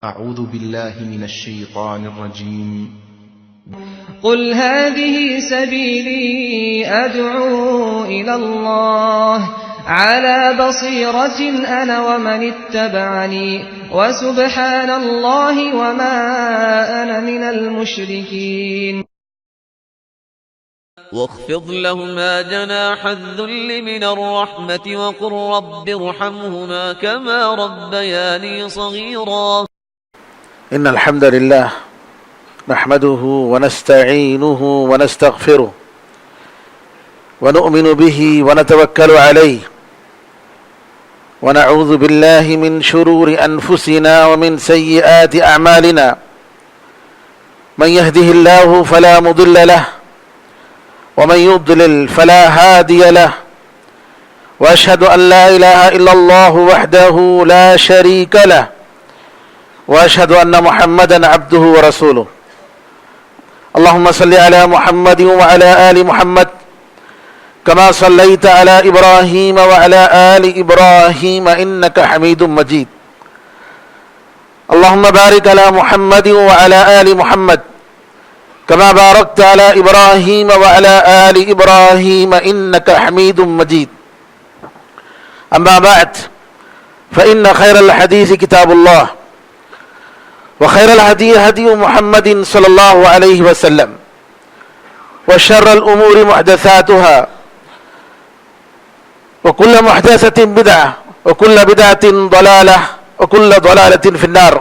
أعوذ بالله من الشيطان الرجيم قل هذه سبيلي أدعو إلى الله على بصيرة أنا ومن اتبعني وسبحان الله وما أنا من المشركين واخفض لهما جناح الذل من الرحمة وقل رب ارحمهما كما ربياني صغيرا إن الحمد لله نحمده ونستعينه ونستغفره ونؤمن به ونتوكل عليه ونعوذ بالله من شرور أنفسنا ومن سيئات أعمالنا من يهده الله فلا مضل له ومن يضلل فلا هادي له وأشهد أن لا إله إلا الله وحده لا شريك له وأشهد أن محمدا عبده ورسوله اللهم صل على محمد وعلى آل محمد كما صليت على إبراهيم وعلى آل إبراهيم إنك حميد مجيد اللهم بارك على محمد وعلى آل محمد كما باركت على إبراهيم وعلى آل إبراهيم إنك حميد مجيد أما بعد فإن خير الحديث كتاب الله وخير الهدي هدي محمد صلى الله عليه وسلم وشر الأمور محدثاتها وكل محدثة بدعة وكل بدعة ضلالة وكل ضلالة في النار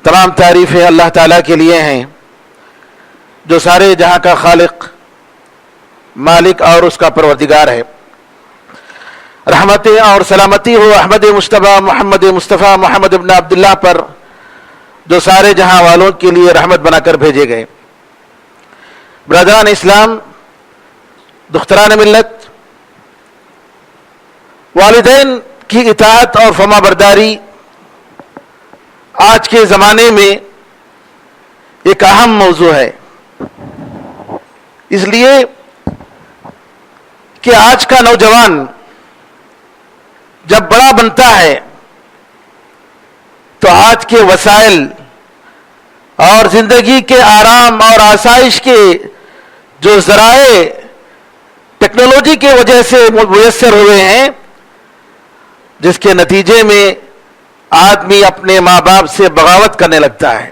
تمام تعریفیں اللہ تعالیٰ کے لیے ہیں جو سارے جہاں کا خالق مالک اور اس کا پروردگار ہے. رحمتیں اور سلامتی ہو احمد مجتبیٰ محمد مصطفیٰ محمد ابن عبداللہ پر جو سارے جہاں والوں کے لیے رحمت بنا کر بھیجے گئے. برادران اسلام، دختران ملت، والدین کی اطاعت اور فرما برداری آج کے زمانے میں ایک اہم موضوع ہے، اس لیے کہ آج کا نوجوان جب بڑا بنتا ہے تو آج کے وسائل اور زندگی کے آرام اور آسائش کے جو ذرائع ٹیکنالوجی کی وجہ سے میسر ہوئے ہیں، جس کے نتیجے میں آدمی اپنے ماں باپ سے بغاوت کرنے لگتا ہے.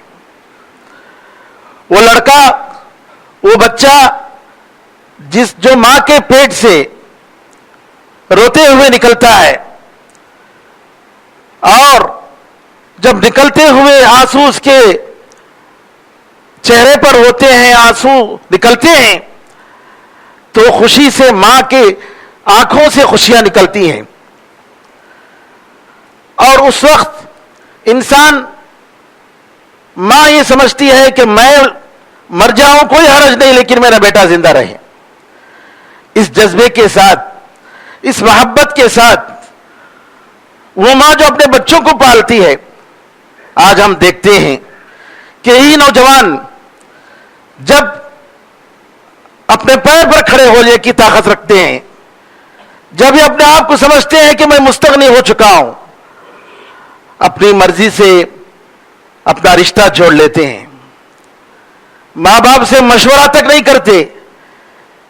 وہ لڑکا، وہ بچہ جو ماں کے پیٹ سے روتے ہوئے نکلتا ہے اور جب نکلتے ہوئے آنسو اس کے چہرے پر ہوتے ہیں، آنسو نکلتے ہیں تو خوشی سے ماں کے آنکھوں سے خوشیاں نکلتی ہیں. اور اس وقت انسان، ماں یہ سمجھتی ہے کہ میں مر جاؤں کوئی حرج نہیں لیکن میرا بیٹا زندہ رہے. اس جذبے کے ساتھ، اس محبت کے ساتھ وہ ماں جو اپنے بچوں کو پالتی ہے، آج ہم دیکھتے ہیں کہ یہی نوجوان جب اپنے پیر پر کھڑے ہونے کی طاقت رکھتے ہیں، جب یہ اپنے آپ کو سمجھتے ہیں کہ میں مستغنی ہو چکا ہوں، اپنی مرضی سے اپنا رشتہ جوڑ لیتے ہیں. ماں باپ سے مشورہ تک نہیں کرتے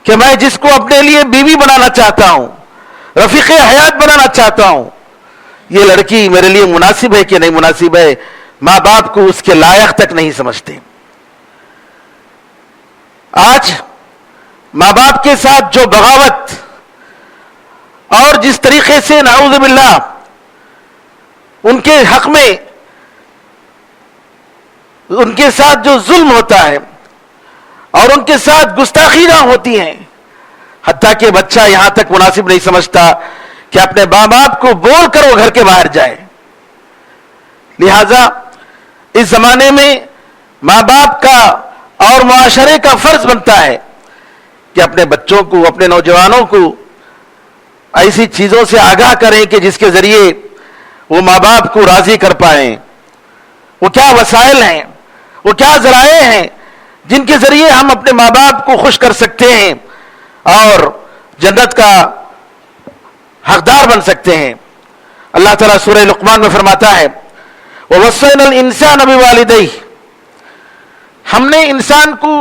کہ میں جس کو اپنے لیے بیوی بنانا چاہتا ہوں، رفیق حیات بنانا چاہتا ہوں، یہ لڑکی میرے لیے مناسب ہے کہ نہیں مناسب ہے. ماں باپ کو اس کے لائق تک نہیں سمجھتے. آج ماں باپ کے ساتھ جو بغاوت اور جس طریقے سے نعوذ باللہ ان کے حق میں ان کے ساتھ جو ظلم ہوتا ہے اور ان کے ساتھ گستاخیاں ہوتی ہیں، حتیٰ کہ بچہ یہاں تک مناسب نہیں سمجھتا کہ اپنے ماں باپ کو بول کر وہ گھر کے باہر جائے. لہذا اس زمانے میں ماں باپ کا اور معاشرے کا فرض بنتا ہے کہ اپنے بچوں کو، اپنے نوجوانوں کو ایسی چیزوں سے آگاہ کریں کہ جس کے ذریعے وہ ماں باپ کو راضی کر پائیں. وہ کیا وسائل ہیں، وہ کیا ذرائع ہیں جن کے ذریعے ہم اپنے ماں باپ کو خوش کر سکتے ہیں اور جنت کا حقدار بن سکتے ہیں. اللہ تعالیٰ سورہ لقمان میں فرماتا ہے وَوَصَّيْنَا الْإِنسَانَ بِوَالِدَيْهِ، ہم نے انسان کو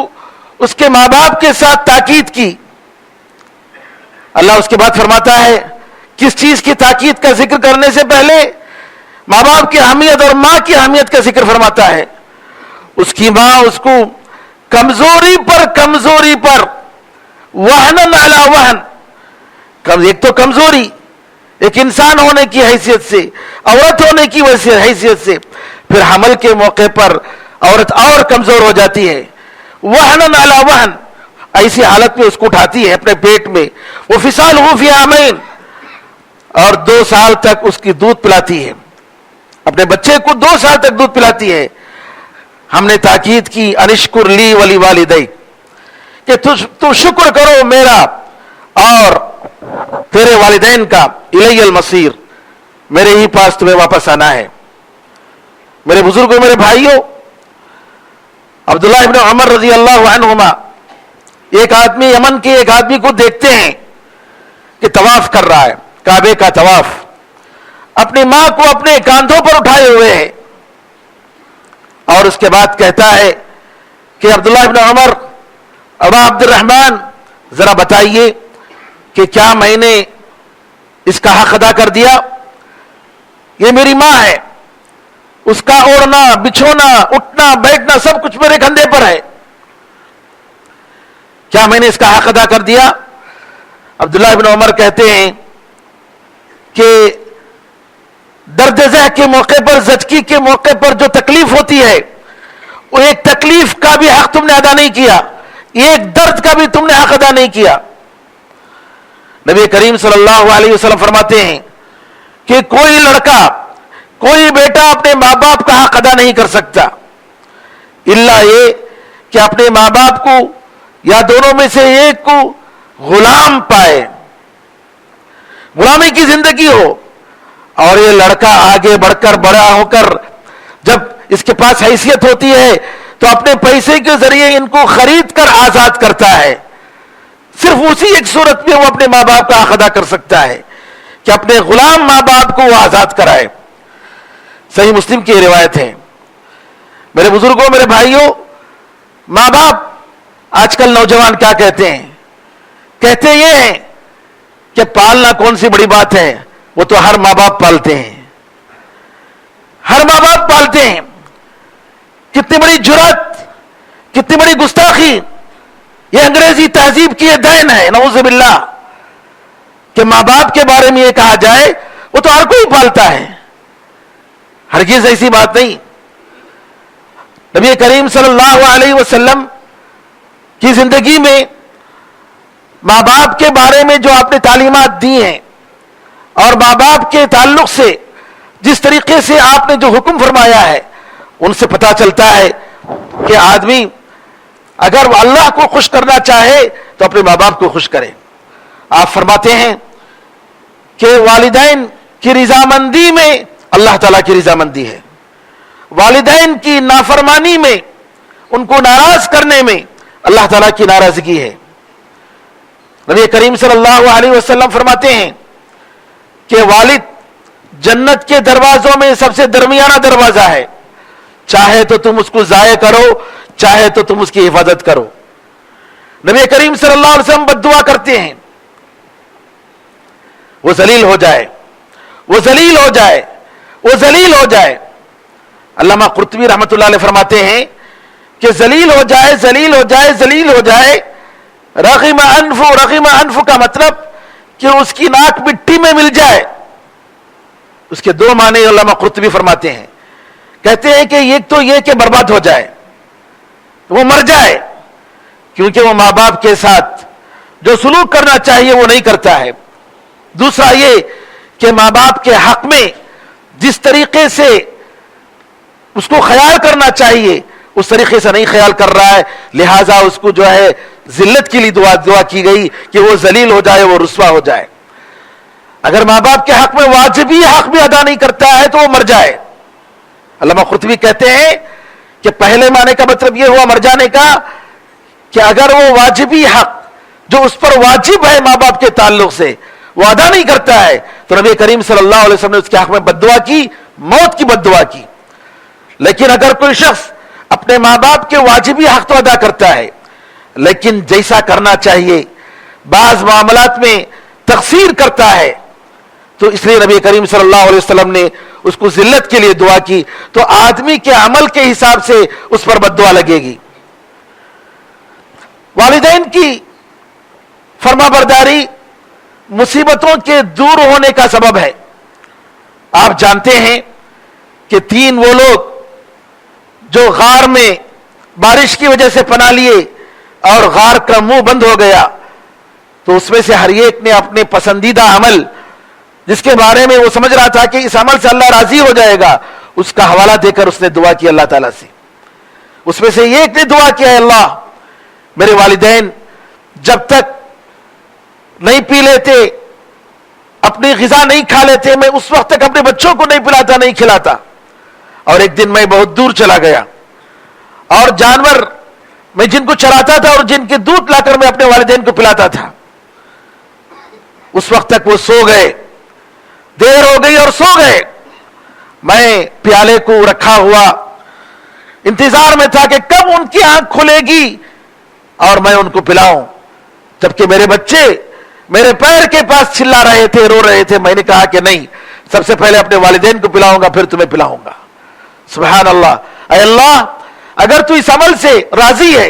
اس کے ماں باپ کے ساتھ تاکید کی. اللہ اس کے بعد فرماتا ہے کس چیز کی تاکید کا ذکر کرنے سے پہلے ماں باپ کی اہمیت اور ماں کی اہمیت کا ذکر فرماتا ہے. اس کی ماں اس کو کمزوری پر وہن علی وہن، ایک تو کمزوری ایک انسان ہونے کی حیثیت سے، عورت ہونے کی حیثیت سے، پھر حمل کے موقع پر عورت اور کمزور ہو جاتی ہے. وہن علی وہن، ایسی حالت میں اس کو اٹھاتی ہے اپنے پیٹ میں. وہ فصالہ فی عامین، اور 2 سال تک اس کی دودھ پلاتی ہے، اپنے بچے کو 2 سال تک دودھ پلاتی ہے. ہم نے تاکید کی انشکر لی ولی والدیک، کہ تو شکر کرو میرا اور تیرے والدین کا. الی المصیر، میرے ہی پاس تمہیں واپس آنا ہے. میرے بزرگوں، میرے بھائیوں، عبداللہ ابن عمر رضی اللہ عنہما ایک آدمی یمن کے ایک آدمی کو دیکھتے ہیں کہ طواف کر رہا ہے، کعبے کا طواف، اپنی ماں کو اپنے کاندھوں پر اٹھائے ہوئے ہے، اور اس کے بعد کہتا ہے کہ عبداللہ ابن عمر، ابا عبد الرحمن، ذرا بتائیے کہ کیا میں نے اس کا حق ادا کر دیا؟ یہ میری ماں ہے، اس کا اوڑھنا، بچھونا، اٹھنا، بیٹھنا سب کچھ میرے کندھے پر ہے، کیا میں نے اس کا حق ادا کر دیا؟ عبداللہ ابن عمر کہتے ہیں کہ درد ذہ کے موقع پر، زچگی کے موقع پر جو تکلیف ہوتی ہے، وہ ایک تکلیف کا بھی حق تم نے ادا نہیں کیا، ایک درد کا بھی تم نے حق ادا نہیں کیا. نبی کریم صلی اللہ علیہ وسلم فرماتے ہیں کہ کوئی لڑکا، کوئی بیٹا اپنے ماں باپ کا حق ادا نہیں کر سکتا الا یہ کہ اپنے ماں باپ کو یا دونوں میں سے ایک کو غلام پائے، غلامی کی زندگی ہو. اور یہ لڑکا آگے بڑھ کر، بڑا ہو کر، جب اس کے پاس حیثیت ہوتی ہے تو اپنے پیسے کے ذریعے ان کو خرید کر آزاد کرتا ہے. صرف اسی ایک صورت میں وہ اپنے ماں باپ کا حق ادا کر سکتا ہے کہ اپنے غلام ماں باپ کو وہ آزاد کرائے. صحیح مسلم کی روایت ہے. میرے بزرگوں، میرے بھائیوں، ماں باپ آج کل نوجوان کیا کہتے ہیں؟ کہتے یہ ہیں کہ پالنا کون سی بڑی بات ہے، وہ تو ہر ماں باپ پالتے ہیں، ہر ماں باپ پالتے ہیں. کتنی بڑی جرات، کتنی بڑی گستاخی! یہ انگریزی تہذیب کی یہ دین ہے، نعوذ باللہ، کہ ماں باپ کے بارے میں یہ کہا جائے وہ تو ہر کوئی پالتا ہے. ہرگز ایسی بات نہیں. نبی کریم صلی اللہ علیہ وسلم کی زندگی میں ماں باپ کے بارے میں جو آپ نے تعلیمات دی ہیں اور ماں باپ کے تعلق سے جس طریقے سے آپ نے جو حکم فرمایا ہے، ان سے پتہ چلتا ہے کہ آدمی اگر وہ اللہ کو خوش کرنا چاہے تو اپنے ماں باپ کو خوش کرے. آپ فرماتے ہیں کہ والدین کی رضامندی میں اللہ تعالیٰ کی رضامندی ہے، والدین کی نافرمانی میں، ان کو ناراض کرنے میں اللہ تعالیٰ کی ناراضگی ہے. نبی کریم صلی اللہ علیہ وسلم فرماتے ہیں کہ والد جنت کے دروازوں میں سب سے درمیانہ دروازہ ہے، چاہے تو تم اس کو ضائع کرو، چاہے تو تم اس کی حفاظت کرو. نبی کریم صلی اللہ علیہ وسلم بد دعا کرتے ہیں وہ ذلیل ہو جائے، وہ ذلیل ہو جائے، وہ ذلیل ہو جائے. علامہ قرطبی رحمۃ اللہ علیہ فرماتے ہیں کہ ذلیل ہو جائے، ذلیل ہو جائے، ذلیل ہو جائے. رغم انف، رغم انف کا مطلب کہ اس کی ناک مٹی میں مل جائے. اس کے 2 معنی علامہ قرطبی فرماتے ہیں. کہتے ہیں کہ ایک تو یہ کہ برباد ہو جائے، وہ مر جائے، کیونکہ وہ ماں باپ کے ساتھ جو سلوک کرنا چاہیے وہ نہیں کرتا ہے. دوسرا یہ کہ ماں باپ کے حق میں جس طریقے سے اس کو خیال کرنا چاہیے اس طریقے سے نہیں خیال کر رہا ہے، لہٰذا اس کو جو ہے ذلت کے لیے دعا کی گئی کہ وہ ذلیل ہو جائے، وہ رسوا ہو جائے. اگر ماں باپ کے حق میں واجبی حق بھی ادا نہیں کرتا ہے تو وہ مر جائے. علامہ قرطبی کہتے ہیں کہ پہلے معنی کا مطلب یہ ہوا مر جانے کا کہ اگر وہ واجبی حق جو اس پر واجب ہے ماں باپ کے تعلق سے وہ ادا نہیں کرتا ہے تو نبی کریم صلی اللہ علیہ وسلم نے اس کے حق میں بد دعا کی، موت کی بد دعا کی. لیکن اگر کوئی شخص اپنے ماں باپ کے واجبی حق تو ادا کرتا ہے لیکن جیسا کرنا چاہیے بعض معاملات میں تقصیر کرتا ہے تو اس لیے نبی کریم صلی اللہ علیہ وسلم نے اس کو ذلت کے لیے دعا کی تو آدمی کے عمل کے حساب سے اس پر بد دعا لگے گی. والدین کی فرما برداری مصیبتوں کے دور ہونے کا سبب ہے. آپ جانتے ہیں کہ 3 وہ لوگ جو غار میں بارش کی وجہ سے پناہ لیے اور غار کا منہ بند ہو گیا تو اس میں سے ہر ایک نے اپنے پسندیدہ عمل جس کے بارے میں وہ سمجھ رہا تھا کہ اس عمل سے اللہ راضی ہو جائے گا اس کا حوالہ دے کر اس نے دعا کی اللہ تعالیٰ سے. اس میں سے ایک نے دعا کیا اللہ میرے والدین جب تک نہیں پی لیتے اپنی غذا نہیں کھا لیتے میں اس وقت تک اپنے بچوں کو نہیں پلاتا نہیں کھلاتا اور ایک دن میں بہت دور چلا گیا اور جانور میں جن کو چراتا تھا اور جن کے دودھ لا کر میں اپنے والدین کو پلاتا تھا اس وقت تک وہ سو گئے دیر ہو گئی اور سو گئے. میں پیالے کو رکھا ہوا انتظار میں تھا کہ کب ان کی آنکھ کھلے گی اور میں ان کو پلاؤں جبکہ میرے بچے میرے پیر کے پاس چلا رہے تھے رو رہے تھے. میں نے کہا کہ نہیں سب سے پہلے اپنے والدین کو پلاؤں گا پھر تمہیں پلاؤں گا. سبحان اللہ. اے اللہ اگر تو اس عمل سے راضی ہے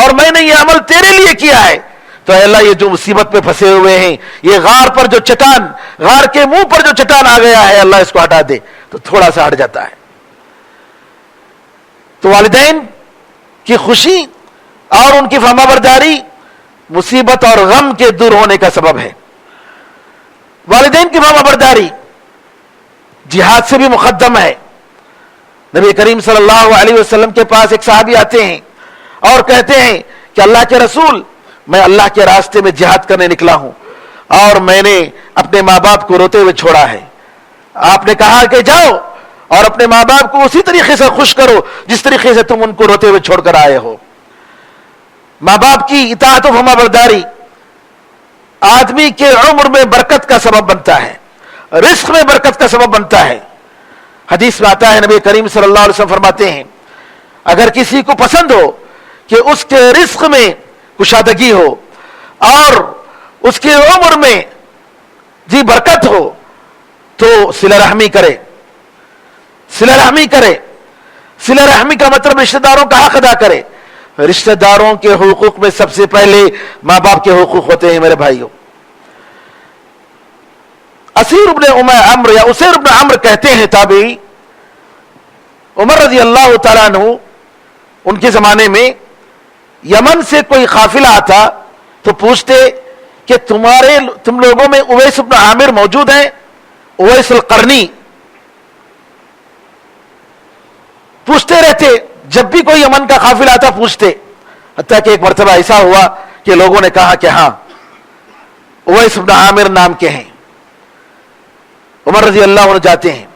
اور میں نے یہ عمل تیرے لیے کیا ہے تو اے اللہ یہ جو مصیبت میں پھنسے ہوئے ہیں یہ غار پر جو چٹان غار کے منہ پر جو چٹان آ گیا ہے اللہ اس کو ہٹا دے تو تھوڑا سا ہٹ جاتا ہے. تو والدین کی خوشی اور ان کی فرما برداری مصیبت اور غم کے دور ہونے کا سبب ہے. والدین کی فرما برداری جہاد سے بھی مقدم ہے. نبی کریم صلی اللہ علیہ وسلم کے پاس ایک صحابی آتے ہیں اور کہتے ہیں کہ اللہ کے رسول میں اللہ کے راستے میں جہاد کرنے نکلا ہوں اور میں نے اپنے ماں باپ کو روتے ہوئے چھوڑا ہے. آپ نے کہا کہ جاؤ اور اپنے ماں باپ کو اسی طریقے سے خوش کرو جس طریقے سے تم ان کو روتے ہوئے چھوڑ کر آئے ہو. ماں باپ کی اطاعت و فرما برداری آدمی کے عمر میں برکت کا سبب بنتا ہے رزق میں برکت کا سبب بنتا ہے. حدیث میں آتا ہے نبی کریم صلی اللہ علیہ وسلم فرماتے ہیں اگر کسی کو پسند ہو کہ اس کے رزق میں کشادگی ہو اور اس کی عمر میں برکت ہو تو صلہ رحمی کرے. صلہ رحمی کرے. صلہ رحمی کا مطلب رشتہ داروں کا حق ادا کرے. رشتہ داروں کے حقوق میں سب سے پہلے ماں باپ کے حقوق ہوتے ہیں میرے بھائیوں. اسیر ابن عمر یا اسیر ابن عمر کہتے ہیں تابعی عمر رضی اللہ تعالیٰ عنہ ان کے زمانے میں یمن سے کوئی قافلہ آتا تو پوچھتے کہ تم لوگوں میں اویس ابن عامر موجود ہیں اویس القرنی پوچھتے رہتے جب بھی کوئی یمن کا قافلہ آتا پوچھتے حتیٰ کہ ایک مرتبہ ایسا ہوا کہ لوگوں نے کہا کہ ہاں اویس ابن عامر نام کے ہیں. عمر رضی اللہ عنہ جاتے ہیں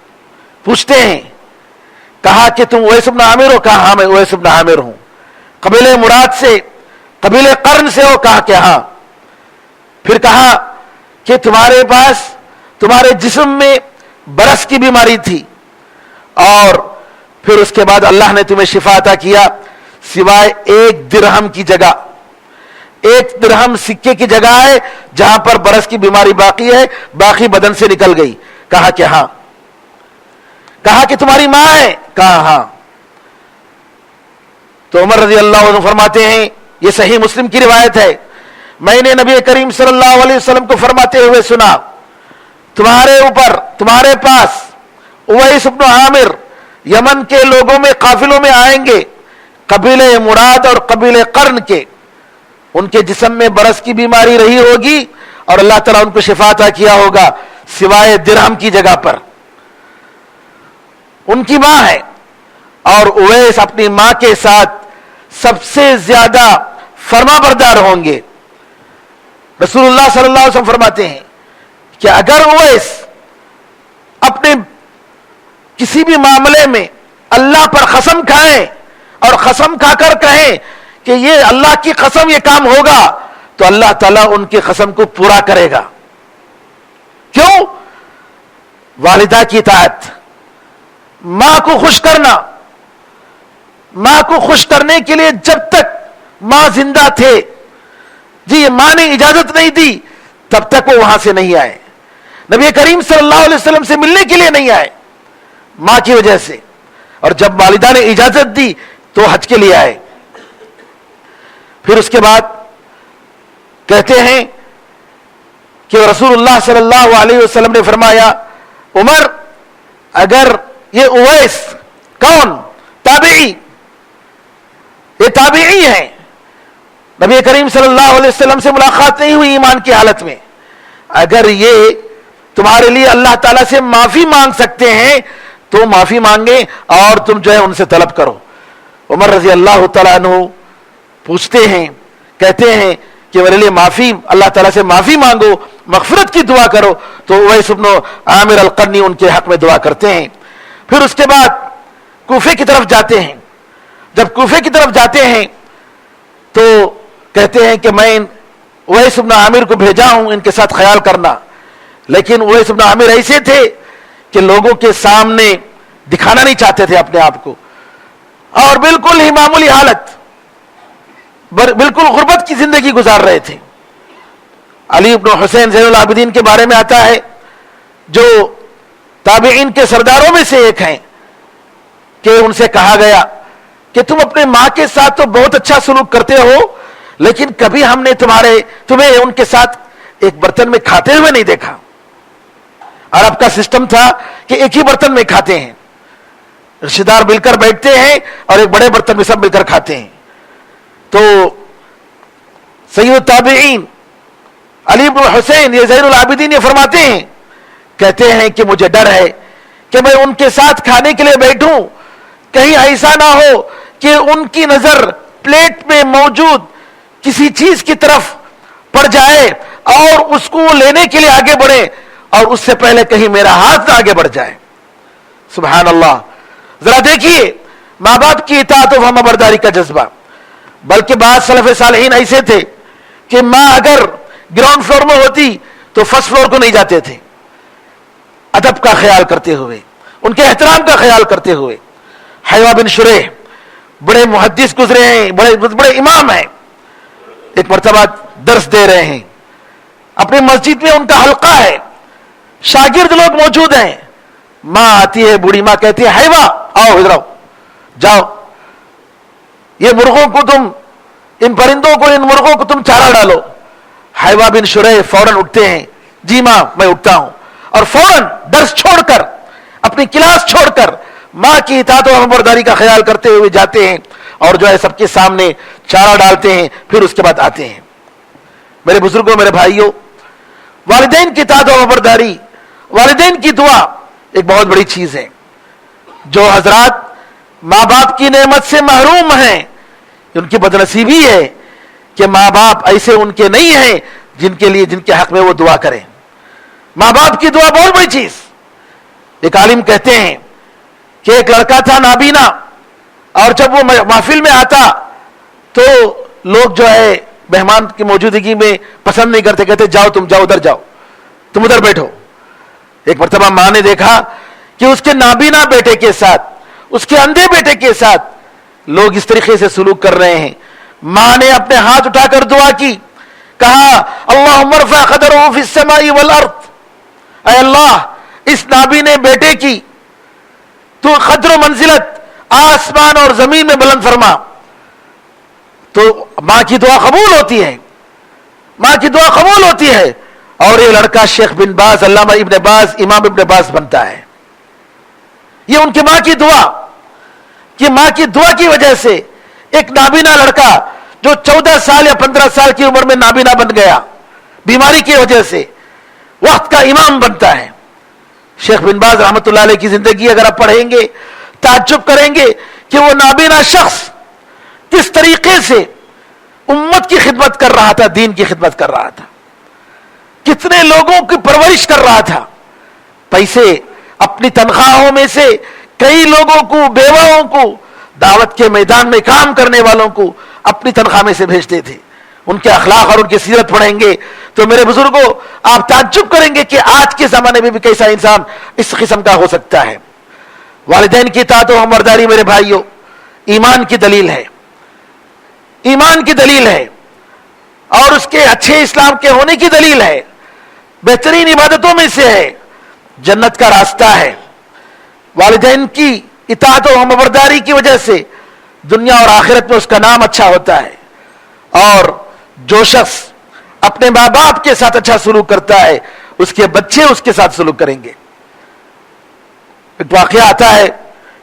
پوچھتے ہیں کہا کہ تم اویس ابن عامر ہو؟ کہا ہاں میں اویس ابن عامر ہوں. قبیلہ مراد سے قبیلہ قرن سے ہو؟ کہا کہ ہاں. پھر کہا کہ تمہارے پاس تمہارے جسم میں برس کی بیماری تھی اور پھر اس کے بعد اللہ نے تمہیں شفا عطا کیا سوائے 1 درہم کی جگہ 1 درہم سکے کی جگہ ہے جہاں پر برس کی بیماری باقی ہے باقی بدن سے نکل گئی. کہا کہ ہاں. کہا کہ تمہاری ماں ہے؟ کہا ہاں. تو عمر رضی اللہ عنہ فرماتے ہیں یہ صحیح مسلم کی روایت ہے میں نے نبی کریم صلی اللہ علیہ وسلم کو فرماتے ہوئے سنا تمہارے پاس اویس ابن عامر یمن کے لوگوں میں قافلوں میں آئیں گے قبیلہ مراد اور قبیلہ قرن کے ان کے جسم میں برس کی بیماری رہی ہوگی اور اللہ تعالیٰ ان کو شفا عطا کیا ہوگا سوائے درہم کی جگہ پر. ان کی ماں ہے اور اویس اپنی ماں کے ساتھ سب سے زیادہ فرما بردار ہوں گے. رسول اللہ صلی اللہ علیہ وسلم فرماتے ہیں کہ اگر اویس اپنے کسی بھی معاملے میں اللہ پر قسم کھائیں اور قسم کھا کر کہیں کہ یہ اللہ کی قسم یہ کام ہوگا تو اللہ تعالیٰ ان کی قسم کو پورا کرے گا. کیوں؟ والدہ کی اطاعت ماں کو خوش کرنا ماں کو خوش کرنے کے لیے جب تک ماں زندہ تھے، جی ماں نے اجازت نہیں دی، تب تک وہ وہاں سے نہیں آئے، نبی کریم صلی اللہ علیہ وسلم سے ملنے کے لیے نہیں آئے ماں کی وجہ سے، اور جب والدہ نے اجازت دی تو حج کے لیے آئے۔ پھر اس کے بعد کہتے ہیں کہ رسول اللہ صلی اللہ علیہ وسلم نے فرمایا، عمر اگر یہ اویس کون؟ تابعی، یہ تابعی ہیں، نبی کریم صلی اللہ علیہ وسلم سے ملاقات نہیں ہوئی ایمان کی حالت میں، اگر یہ تمہارے لیے اللہ تعالیٰ سے معافی مانگ سکتے ہیں تو معافی مانگیں اور تم جو ہے ان سے طلب کرو۔ عمر رضی اللہ تعالیٰ عنہ پوچھتے ہیں، کہتے ہیں کہ میرے لیے معافی، اللہ تعالیٰ سے معافی مانگو، مغفرت کی دعا کرو، تو اویس بن عامر القرنی ان کے حق میں دعا کرتے ہیں۔ پھر اس کے بعد کوفے کی طرف جاتے ہیں، جب کوفے کی طرف جاتے ہیں تو کہتے ہیں کہ میں اویس بن عامر کو بھیجا ہوں ان کے ساتھ خیال کرنا، لیکن اویس بن عامر ایسے تھے کہ لوگوں کے سامنے دکھانا نہیں چاہتے تھے اپنے آپ کو، اور بالکل ہی معمولی حالت، بالکل غربت کی زندگی گزار رہے تھے۔ علی بن حسین زین العابدین کے بارے میں آتا ہے، جو تابعین کے سرداروں میں سے ایک ہیں، کہ ان سے کہا گیا کہ تم اپنے ماں کے ساتھ تو بہت اچھا سلوک کرتے ہو، لیکن کبھی ہم نے تمہیں ان کے ساتھ ایک برتن میں کھاتے ہوئے نہیں دیکھا۔ عرب کا سسٹم تھا کہ ایک ہی برتن میں کھاتے ہیں، رشتہ دار مل کر بیٹھتے ہیں اور ایک بڑے برتن میں سب مل کر کھاتے ہیں۔ تو سید التابعین علی بن حسین یہ زین العابدین یہ فرماتے ہیں، کہتے ہیں کہ مجھے ڈر ہے کہ میں ان کے ساتھ کھانے کے لیے بیٹھوں، کہیں ایسا نہ ہو کہ ان کی نظر پلیٹ میں موجود کسی چیز کی طرف پڑ جائے اور اس کو لینے کے لیے آگے بڑھے، اور اس سے پہلے کہیں میرا ہاتھ نہ آگے بڑھ جائے۔ سبحان اللہ، ذرا دیکھیے ماں باپ کی اطاعت و فرمانبرداری کا جذبہ۔ بلکہ بعض سلف صالحین ایسے تھے کہ ماں اگر گراؤنڈ فلور میں ہوتی تو فرسٹ فلور کو نہیں جاتے تھے، ادب کا خیال کرتے ہوئے، ان کے احترام کا خیال کرتے ہوئے۔ حیوہ بن شریح بڑے محدث گزرے ہیں، بڑے امام ہیں، ایک مرتبہ درس دے رہے ہیں، اپنی مسجد میں ان کا حلقہ ہے، شاگرد لوگ موجود ہیں، ماں آتی ہے، بوڑھی ماں کہتی ہے، حیوہ آؤ ادھر آؤ، جاؤ یہ مرغوں کو تم، ان پرندوں کو، ان مرغوں کو تم چارہ ڈالو۔ حیوہ بن شریح فوراً اٹھتے ہیں، جی ماں میں اٹھتا ہوں، اور فوراً درس چھوڑ کر، اپنی کلاس چھوڑ کر ماں کی اطاعت و فرمانبرداری کا خیال کرتے ہوئے جاتے ہیں اور جو ہے سب کے سامنے چارہ ڈالتے ہیں، پھر اس کے بعد آتے ہیں۔ میرے بزرگوں، میرے بھائیوں، والدین کی اطاعت و فرمانبرداری، والدین کی دعا ایک بہت بڑی چیز ہے۔ جو حضرات ماں باپ کی نعمت سے محروم ہیں، ان کی بدنصیبی ہے کہ ماں باپ ایسے ان کے نہیں ہیں جن کے حق میں وہ دعا کریں۔ ماں باپ کی دعا بہت بڑی چیز۔ ایک عالم کہتے ہیں کہ ایک لڑکا تھا نابینا، اور جب وہ محفل میں آتا تو لوگ جو ہے مہمان کی موجودگی میں پسند نہیں کرتے، کہتے جاؤ تم، جاؤ ادھر، جاؤ تم ادھر بیٹھو۔ ایک مرتبہ ماں نے دیکھا کہ اس کے نابینا بیٹے کے ساتھ، اس کے اندھے بیٹے کے ساتھ لوگ اس طریقے سے سلوک کر رہے ہیں۔ ماں نے اپنے ہاتھ اٹھا کر دعا کی، کہا اللہم ارفع قدرہ فی السماء والارض، اے اللہ اس نابینے بیٹے کی تو قدر و منزلت آسمان اور زمین میں بلند فرما۔ تو ماں کی دعا قبول ہوتی ہے، ماں کی دعا قبول ہوتی ہے، اور یہ لڑکا شیخ بن باز، علامہ ابن باز، امام ابن باز بنتا ہے۔ یہ ان کی ماں کی دعا، کہ ماں کی دعا کی وجہ سے ایک نابینا لڑکا جو 14 سال یا 15 سال کی عمر میں نابینا بن گیا، بیماری کی وجہ سے وقت کا امام بنتا ہے۔ شیخ بن باز رحمۃ اللہ علیہ کی زندگی اگر آپ پڑھیں گے تعجب کریں گے کہ وہ نابینا شخص کس طریقے سے امت کی خدمت کر رہا تھا، دین کی خدمت کر رہا تھا، کتنے لوگوں کی پرورش کر رہا تھا۔ پیسے اپنی تنخواہوں میں سے کئی لوگوں کو، بیواؤں کو، دعوت کے میدان میں کام کرنے والوں کو اپنی تنخواہ میں سے بھیجتے تھے۔ ان کے اخلاق اور ان کی سیرت پڑھیں گے تو میرے بزرگوں آپ تعجب کریں گے کہ آج کے زمانے میں بھی کیسا انسان اس قسم کا ہو سکتا ہے۔ والدین کی اطاعت و فرمانبرداری میرے بھائیوں، ایمان کی دلیل ہے، ایمان کی دلیل ہے، اور اس کے اچھے اسلام کے ہونے کی دلیل ہے، بہترین عبادتوں میں سے ہے، جنت کا راستہ ہے۔ والدین کی اطاعت و فرمانبرداری کی وجہ سے دنیا اور آخرت میں اس کا نام اچھا ہوتا ہے، اور جو شخص اپنے ماں باپ کے ساتھ اچھا سلوک کرتا ہے اس کے بچے اس کے ساتھ سلوک کریں گے۔ ایک واقعہ آتا ہے،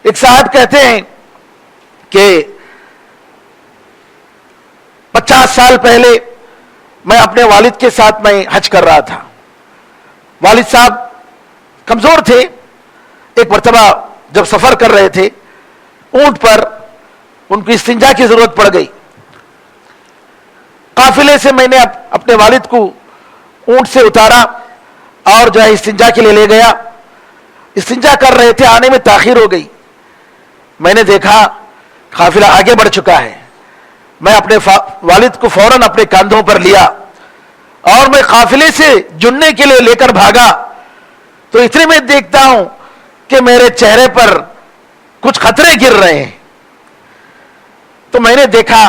ایک صاحب کہتے ہیں کہ 50 سال پہلے میں اپنے والد کے ساتھ میں حج کر رہا تھا۔ والد صاحب کمزور تھے، ایک مرتبہ جب سفر کر رہے تھے اونٹ پر ان کو استنجا کی ضرورت پڑ گئی۔ قافلے سے میں نے اپنے والد کو اونٹ سے اتارا اور جو ہے استنجا کے لیے لے گیا۔ استنجا کر رہے تھے، آنے میں تاخیر ہو گئی۔ میں نے دیکھا قافلہ آگے بڑھ چکا ہے۔ میں اپنے والد کو فوراً اپنے کاندھوں پر لیا اور میں قافلے سے جڑنے کے لیے لے کر بھاگا، تو اتنے میں دیکھتا ہوں کہ میرے چہرے پر کچھ قطرے گر رہے ہیں۔ تو میں نے دیکھا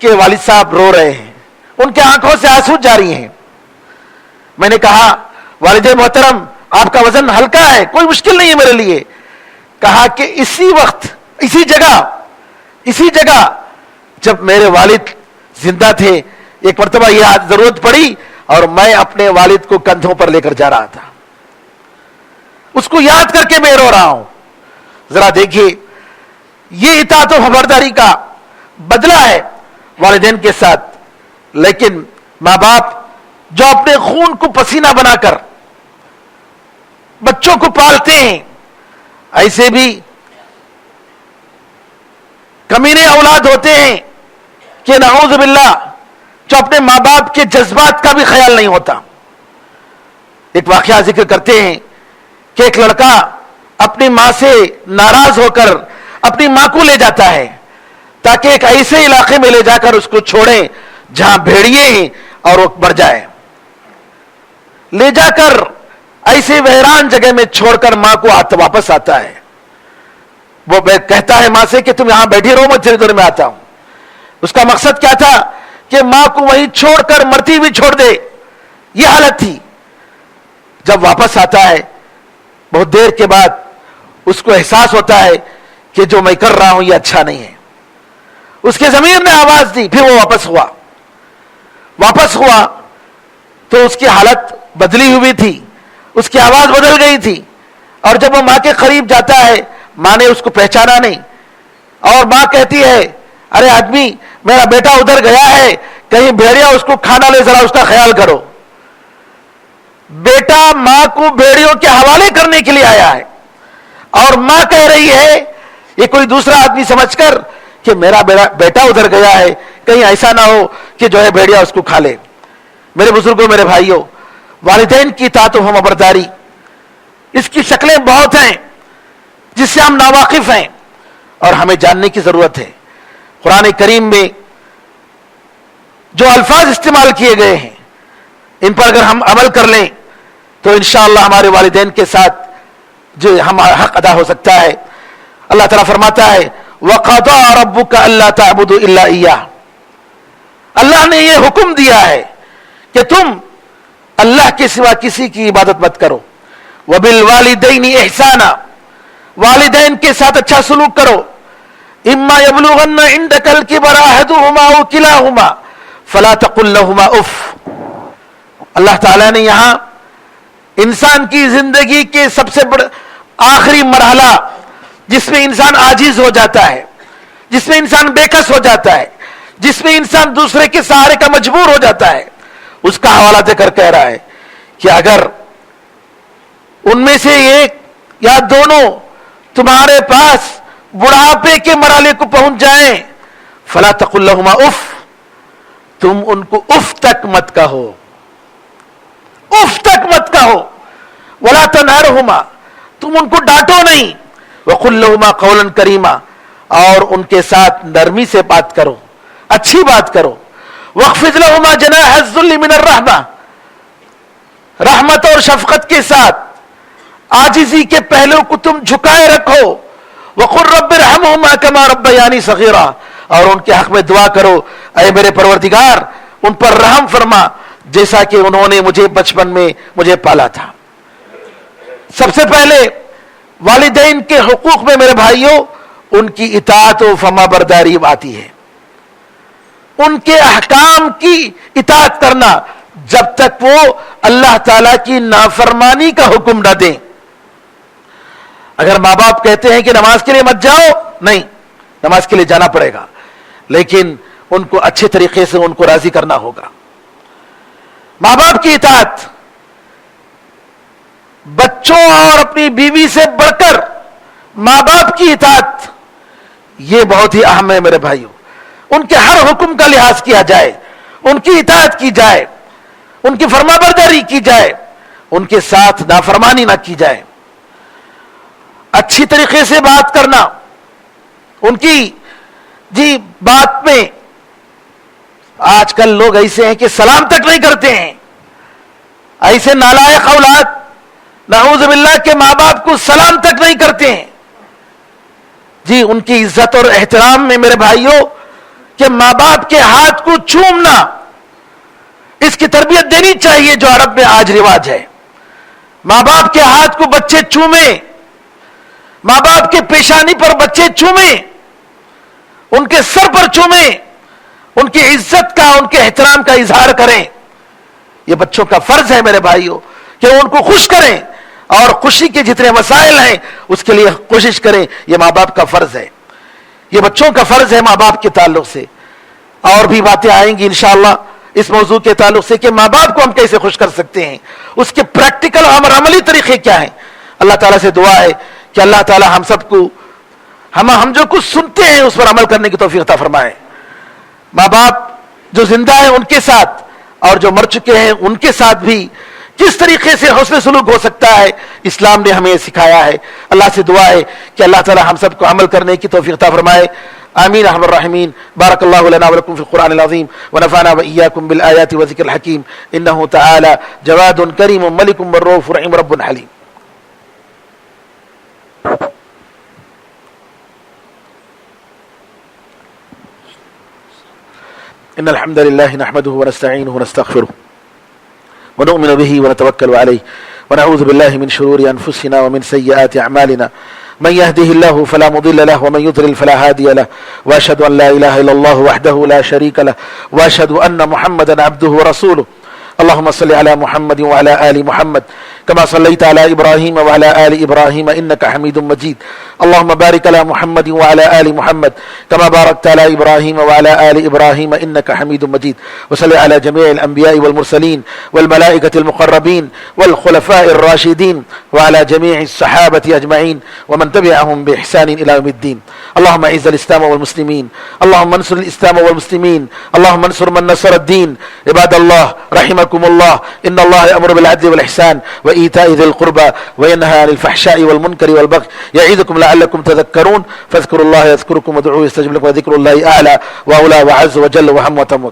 کہ والد صاحب رو رہے ہیں، ان کے آنکھوں سے آنسو جاری ہیں۔ میں نے کہا والد محترم آپ کا وزن ہلکا ہے، کوئی مشکل نہیں ہے میرے لیے۔ کہا کہ اسی وقت اسی جگہ جب میرے والد زندہ تھے ایک مرتبہ یہ ضرورت پڑی اور میں اپنے والد کو کندھوں پر لے کر جا رہا تھا، اس کو یاد کر کے میں رو رہا ہوں۔ ذرا دیکھیے یہ اطاعت و خبرداری کا بدلہ ہے والدین کے ساتھ۔ لیکن ماں باپ جو اپنے خون کو پسینہ بنا کر بچوں کو پالتے ہیں، ایسے بھی کمینے اولاد ہوتے ہیں کہ نعوذ باللہ جو اپنے ماں باپ کے جذبات کا بھی خیال نہیں ہوتا۔ ایک واقعہ ذکر کرتے ہیں کہ ایک لڑکا اپنی ماں سے ناراض ہو کر اپنی ماں کو لے جاتا ہے تاکہ ایک ایسے علاقے میں لے جا کر اس کو چھوڑیں جہاں بھیڑیے ہیں اور وہ مر جائے۔ لے جا کر ایسے ویران جگہ میں چھوڑ کر ماں کو واپس آتا ہے۔ وہ کہتا ہے ماں سے کہ تم یہاں بیٹھی رہو، میں تھوڑی دیر میں آتا ہوں۔ اس کا مقصد کیا تھا کہ ماں کو وہیں چھوڑ کر مرتی بھی چھوڑ دے، یہ حالت تھی۔ جب واپس آتا ہے بہت دیر کے بعد اس کو احساس ہوتا ہے کہ جو میں کر رہا ہوں یہ اچھا نہیں ہے۔ اس کے ضمیر نے آواز دی، پھر وہ واپس ہوا تو اس کی حالت بدلی ہوئی تھی، اس کی آواز بدل گئی تھی، اور جب وہ ماں کے قریب جاتا ہے ماں نے اس کو پہچانا نہیں، اور ماں کہتی ہے ارے آدمی میرا بیٹا ادھر گیا ہے، کہیں بھیڑیا اس کو کھانا لے، ذرا اس کا خیال کرو۔ بیٹا ماں کو بھیڑیوں کے حوالے کرنے کے لیے آیا ہے، اور ماں کہہ رہی ہے یہ کوئی دوسرا آدمی سمجھ کر کہ میرا بیٹا ادھر گیا ہے، کہیں ایسا نہ ہو کہ جو ہے بھیڑیا اس کو کھا لے۔ میرے بزرگوں، میرے بھائیوں، والدین کی اطاعت و فرمانبرداری اس کی شکلیں بہت ہیں جس سے ہم ناواقف ہیں اور ہمیں جاننے کی ضرورت ہے۔ قرآن کریم میں جو الفاظ استعمال کیے گئے ہیں ان پر اگر ہم عمل کر لیں تو انشاءاللہ ہمارے والدین کے ساتھ جو ہمارا حق ادا ہو سکتا ہے۔ اللہ تعالیٰ فرماتا ہے وَقَضَىٰ رَبُّكَ أَلَّا تَعْبُدُوا إِلَّا إِيَّاهُ، اللہ نے یہ حکم دیا ہے کہ تم اللہ کے سوا کسی کی عبادت مت کرو۔ وَبِالْوَالِدَيْنِ إِحْسَانًا، والدین کے ساتھ اچھا سلوک کرو۔ إِمَّا يَبْلُغَنَّ عِندَكَ الْكِبَرَ أَحَدُهُمَا أَوْ كِلَاهُمَا فَلَا تَقُل لَّهُمَا أُفٍّ۔ اللہ تعالیٰ نے یہاں انسان کی زندگی کے سب سے بڑا آخری مرحلہ جس میں انسان عاجز ہو جاتا ہے، جس میں انسان بے کس ہو جاتا ہے، جس میں انسان دوسرے کے سہارے کا مجبور ہو جاتا ہے، اس کا حوالہ دے کر کہہ رہا ہے کہ اگر ان میں سے ایک یا دونوں تمہارے پاس بڑھاپے کے مرحلے کو پہنچ جائیں فلا تقل لهما اف، تم ان کو اف تک مت کہو، اف تک مت کہو۔ ولا تنہرهما، تم ان کو ڈانٹو نہیں۔ وقل لهما قولا کریما، اور ان کے ساتھ نرمی سے بات کرو، اچھی بات کرو۔ واخفض لهما جناح الذل من الرحمہ، رحمت اور شفقت کے ساتھ عاجزی کے پہلو کو تم جھکائے رکھو۔ وقل رب ارحمهما كما ربياني صغيرا، اور ان کے حق میں دعا کرو اے میرے پروردگار ان پر رحم فرما جیسا کہ انہوں نے مجھے بچپن میں مجھے پالا تھا۔ سب سے پہلے والدین کے حقوق میں میرے بھائیوں ان کی اطاعت و فرما برداری آتی ہے، ان کے احکام کی اطاعت کرنا جب تک وہ اللہ تعالی کی نافرمانی کا حکم نہ دیں۔ اگر ماں باپ کہتے ہیں کہ نماز کے لیے مت جاؤ، نہیں، نماز کے لیے جانا پڑے گا، لیکن ان کو اچھے طریقے سے ان کو راضی کرنا ہوگا۔ ماں باپ کی اطاعت بچوں اور اپنی بیوی سے بڑھ کر ماں باپ کی اطاعت یہ بہت ہی اہم ہے میرے بھائیوں۔ ان کے ہر حکم کا لحاظ کیا جائے، ان کی اطاعت کی جائے، ان کی فرما برداری کی جائے، ان کے ساتھ نافرمانی نہ کی جائے، اچھی طریقے سے بات کرنا، ان کی بات میں آج کل لوگ ایسے ہیں کہ سلام تک نہیں کرتے ہیں، ایسے نالائق اولاد نعوذ باللہ کے ماں باپ کو سلام تک نہیں کرتے ہیں۔ ان کی عزت اور احترام میں میرے بھائیوں کہ ماں باپ کے ہاتھ کو چومنا، اس کی تربیت دینی چاہیے جو عرب میں آج رواج ہے۔ ماں باپ کے ہاتھ کو بچے چومیں، ماں باپ کے پیشانی پر بچے چومیں، ان کے سر پر چومیں، ان کی عزت کا ان کے احترام کا اظہار کریں۔ یہ بچوں کا فرض ہے میرے بھائیوں کہ ان کو خوش کریں، اور خوشی کے جتنے وسائل ہیں اس کے لیے کوشش کریں، یہ ماں باپ کا فرض ہے، یہ بچوں کا فرض ہے ماں باپ کے تعلق سے۔ اور بھی باتیں آئیں گی انشاءاللہ اس موضوع کے تعلق سے کہ ماں باپ کو ہم کیسے خوش کر سکتے ہیں، اس کے پریکٹیکل اور عملی طریقے کیا ہیں۔ اللہ تعالیٰ سے دعا ہے کہ اللہ تعالیٰ ہم سب کو ہم جو کچھ سنتے ہیں اس پر عمل کرنے کی توفیق عطا فرمائے۔ ماں باپ جو زندہ ہیں ان کے ساتھ اور جو مر چکے ہیں ان کے ساتھ بھی کس طریقے سے حسن سلوک ہو سکتا ہے اسلام نے ہمیں سکھایا ہے۔ اللہ سے دعا ہے کہ اللہ تعالی ہم سب کو عمل کرنے کی توفیق عطا فرمائے۔ آمین ارحم الراحمین۔ بارک اللہ لنا ولکم فی القرآن العظیم ونفعنا وإیاکم بالآیات والذکر الحکیم انہ تعالی جواد کریم ملک رؤوف رحیم رب حلیم۔ ان الحمد لله نحمده ونستعينه ونستغفره ونؤمن به ونتوكل عليه ونعوذ بالله من شرور أنفسنا ومن سيئات أعمالنا من يهده الله فلا مضل له ومن يضلل فلا هادي له وأشهد أن لا إله إلا الله وحده لا شريك له وأشهد أن محمدا عبده ورسوله اللهم صل على محمد وعلى آل محمد كما صليت على إبراهيم وعلى آل إبراهيم إنك حميد مجيد اللهم بارك على محمد وعلى آل محمد كما باركت على إبراهيم وعلى آل إبراهيم إنك حميد مجيد وصل على جميع الأنبياء والمرسلين والملائكة المقربين والخلفاء الراشدين وعلى جميع الصحابة أجمعين ومن تبعهم بإحسان إلى يوم الدين اللهم أعز الإسلام والمسلمين اللهم انصر الإسلام والمسلمين اللهم انصر من نصر الدين عباد الله رحمكم الله إن الله يأمر بالعدل والإحسان وإيتاء ذي القربى وينهى عن الفحشاء والمنكر والبغي يعظكم لعلكم تذكرون فاذكروا الله يذكركم وادعوه يستجب لكم وذكر الله أعلى وأولى وعز وجل وهم وتم